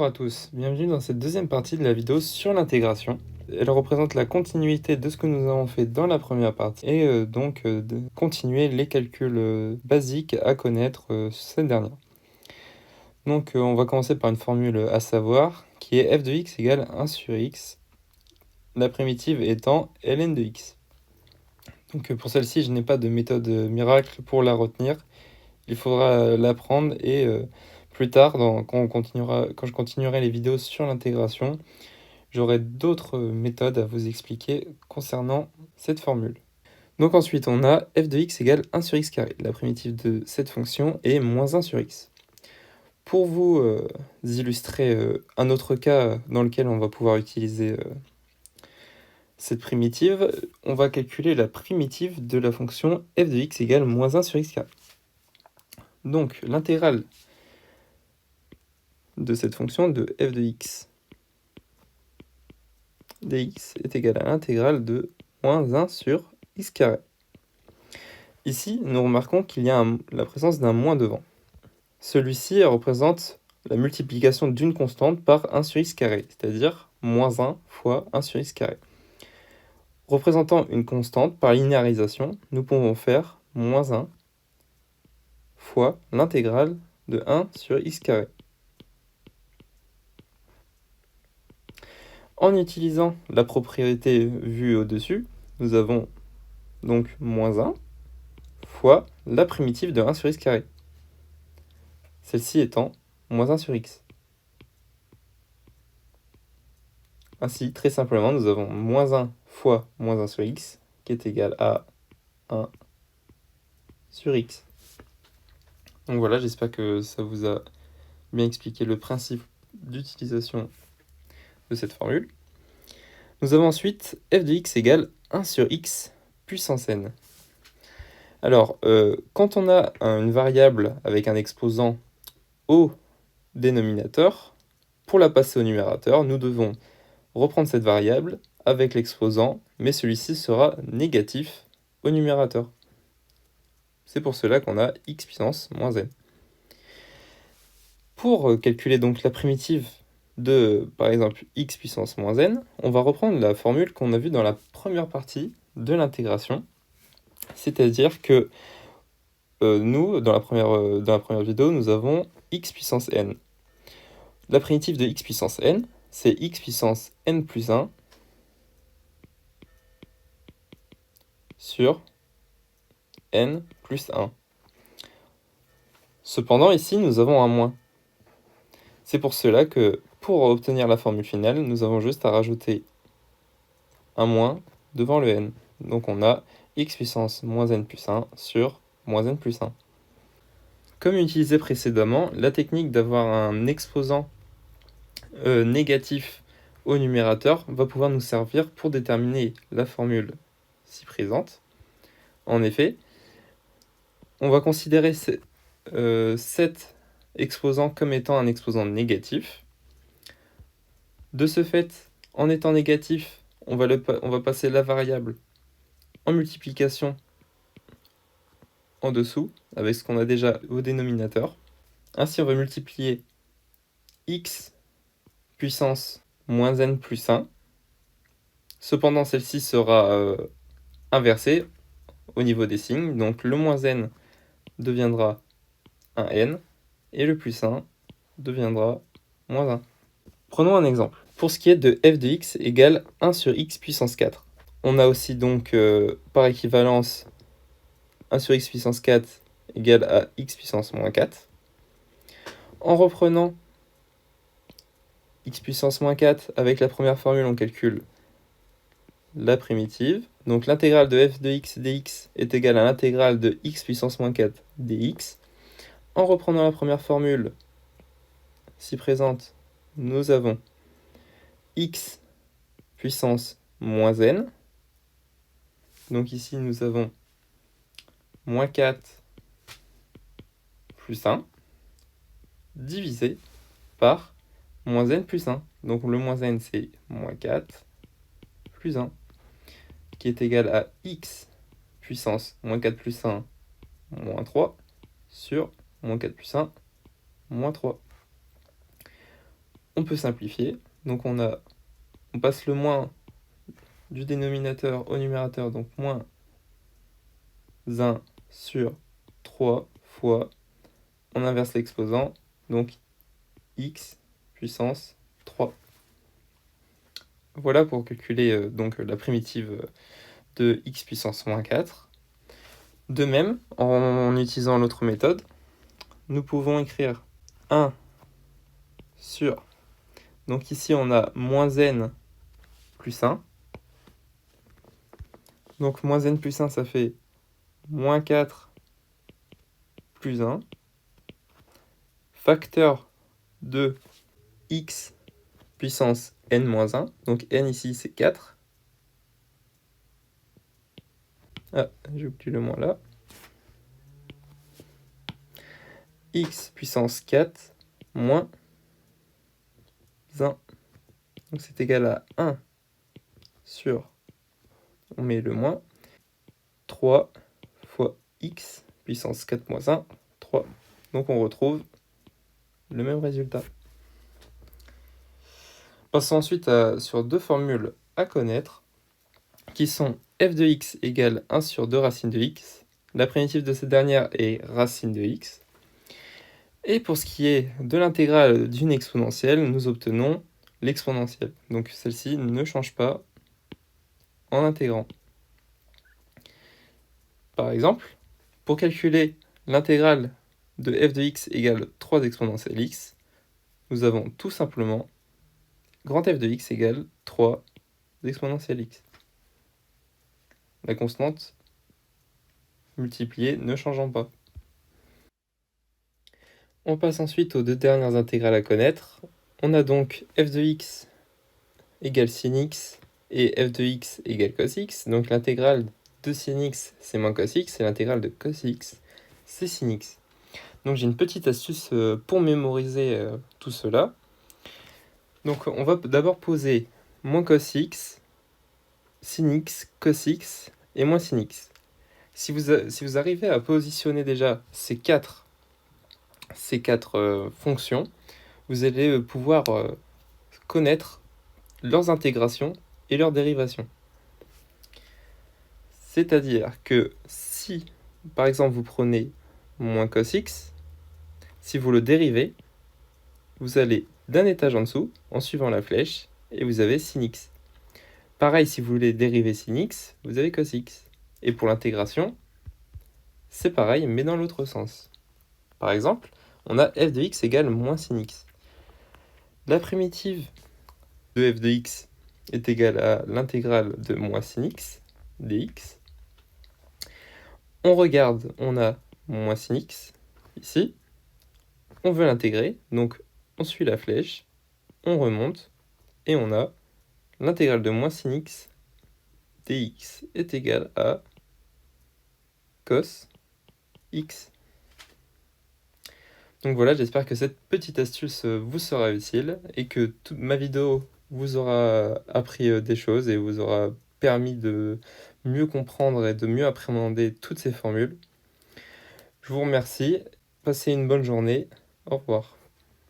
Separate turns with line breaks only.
Bonjour à tous, bienvenue dans cette deuxième partie de la vidéo sur l'intégration. Elle représente la continuité de ce que nous avons fait dans la première partie et de continuer les calculs basiques à connaître cette dernière. Donc on va commencer par une formule à savoir qui est f de x égale 1 sur x, la primitive étant ln de x. Donc pour celle-ci, je n'ai pas de méthode miracle pour la retenir. Il faudra l'apprendre et plus tard, quand je continuerai les vidéos sur l'intégration, j'aurai d'autres méthodes à vous expliquer concernant cette formule. Donc ensuite, on a f de x égale 1 sur x carré. La primitive de cette fonction est moins 1 sur x. Pour vous illustrer un autre cas dans lequel on va pouvoir utiliser cette primitive, on va calculer la primitive de la fonction f de x égale moins 1 sur x carré. Donc l'intégrale de cette fonction de f de x dx est égale à l'intégrale de moins 1 sur x carré. Ici, nous remarquons qu'il y a la présence d'un moins devant. Celui-ci représente la multiplication d'une constante par 1 sur x carré, c'est-à-dire moins 1 fois 1 sur x carré. Représentant une constante par linéarisation, nous pouvons faire moins 1 fois l'intégrale de 1 sur x carré. En utilisant la propriété vue au-dessus, nous avons donc moins 1 fois la primitive de 1 sur x carré. Celle-ci étant moins 1 sur x. Ainsi, très simplement, nous avons moins 1 fois moins 1 sur x, qui est égal à 1 sur x. Donc voilà, j'espère que ça vous a bien expliqué le principe d'utilisation de cette formule. Nous avons ensuite f de x égale 1 sur x puissance n. Alors, quand on a une variable avec un exposant au dénominateur, pour la passer au numérateur, nous devons reprendre cette variable avec l'exposant, mais celui-ci sera négatif au numérateur. C'est pour cela qu'on a x puissance moins n. Pour calculer donc la primitive de, par exemple, x puissance moins n, on va reprendre la formule qu'on a vue dans la première partie de l'intégration, c'est-à-dire que nous, dans la première vidéo, nous avons x puissance n. La primitive de x puissance n, c'est x puissance n plus 1 sur n plus 1. Cependant, ici, nous avons un moins. C'est pour cela que, pour obtenir la formule finale, nous avons juste à rajouter un moins devant le n. Donc on a x puissance moins n plus 1 sur moins n plus 1. Comme utilisé précédemment, la technique d'avoir un exposant négatif au numérateur va pouvoir nous servir pour déterminer la formule ci présente. En effet, on va considérer cet exposant comme étant un exposant négatif. De ce fait, en étant négatif, on va passer la variable en multiplication en dessous, avec ce qu'on a déjà au dénominateur. Ainsi, on va multiplier x puissance moins n plus 1. Cependant, celle-ci sera inversée au niveau des signes. Donc le moins n deviendra un n, et le plus 1 deviendra moins 1. Prenons un exemple. Pour ce qui est de f de x égale 1 sur x puissance 4. On a aussi donc par équivalence 1 sur x puissance 4 égale à x puissance moins 4. En reprenant x puissance moins 4 avec la première formule, on calcule la primitive. Donc l'intégrale de f de x dx est égale à l'intégrale de x puissance moins 4 dx. En reprenant la première formule ci présente, nous avons x puissance moins n. Donc ici, nous avons moins 4 plus 1 divisé par moins n plus 1. Donc le moins n, c'est moins 4 plus 1, qui est égal à x puissance moins 4 plus 1 moins 3 sur moins 4 plus 1 moins 3. on peut simplifier. Donc on passe le moins du dénominateur au numérateur, donc moins 1 sur 3 fois, on inverse l'exposant, donc x puissance 3. Voilà pour calculer donc la primitive de x puissance moins 4. De même, en utilisant l'autre méthode, nous pouvons écrire 1 sur... Donc ici, on a moins n plus 1. Donc moins n plus 1, ça fait moins 4 plus 1. Facteur de x puissance n moins 1. Donc n ici, c'est 4. Ah, j'ai oublié le moins là. X puissance 4 moins 1. Donc c'est égal à 1 sur, on met le moins, 3 fois x puissance 4 moins 1, 3. Donc on retrouve le même résultat. Passons ensuite sur deux formules à connaître, qui sont f de x égale 1 sur 2 racine de x. La primitive de cette dernière est racine de x. Et pour ce qui est de l'intégrale d'une exponentielle, nous obtenons l'exponentielle. Donc celle-ci ne change pas en intégrant. Par exemple, pour calculer l'intégrale de f de x égale 3 exponentielle x, nous avons tout simplement grand f de x égale 3 exponentielle x. La constante multipliée ne changeant pas. On passe ensuite aux deux dernières intégrales à connaître. On a donc f de x égale sin x et f de x égale cos x. Donc l'intégrale de sin x, c'est moins cos x, et l'intégrale de cos x, c'est sin x. Donc j'ai une petite astuce pour mémoriser tout cela. Donc on va d'abord poser moins cos x, sin x, cos x et moins sin x. Si vous arrivez à positionner déjà ces quatre fonctions, vous allez pouvoir connaître leurs intégrations et leurs dérivations. C'est-à-dire que si, par exemple, vous prenez moins cos x, si vous le dérivez, vous allez d'un étage en dessous, en suivant la flèche, et vous avez sin x. Pareil, si vous voulez dériver sin x, vous avez cos x. Et pour l'intégration, c'est pareil, mais dans l'autre sens. Par exemple, on a f de x égale moins sin x. La primitive de f de x est égale à l'intégrale de moins sin x dx. On regarde, on a moins sin x ici. On veut l'intégrer, donc on suit la flèche, on remonte, et on a l'intégrale de moins sin x dx est égale à cos x. Donc voilà, j'espère que cette petite astuce vous sera utile et que toute ma vidéo vous aura appris des choses et vous aura permis de mieux comprendre et de mieux appréhender toutes ces formules. Je vous remercie, passez une bonne journée, au revoir.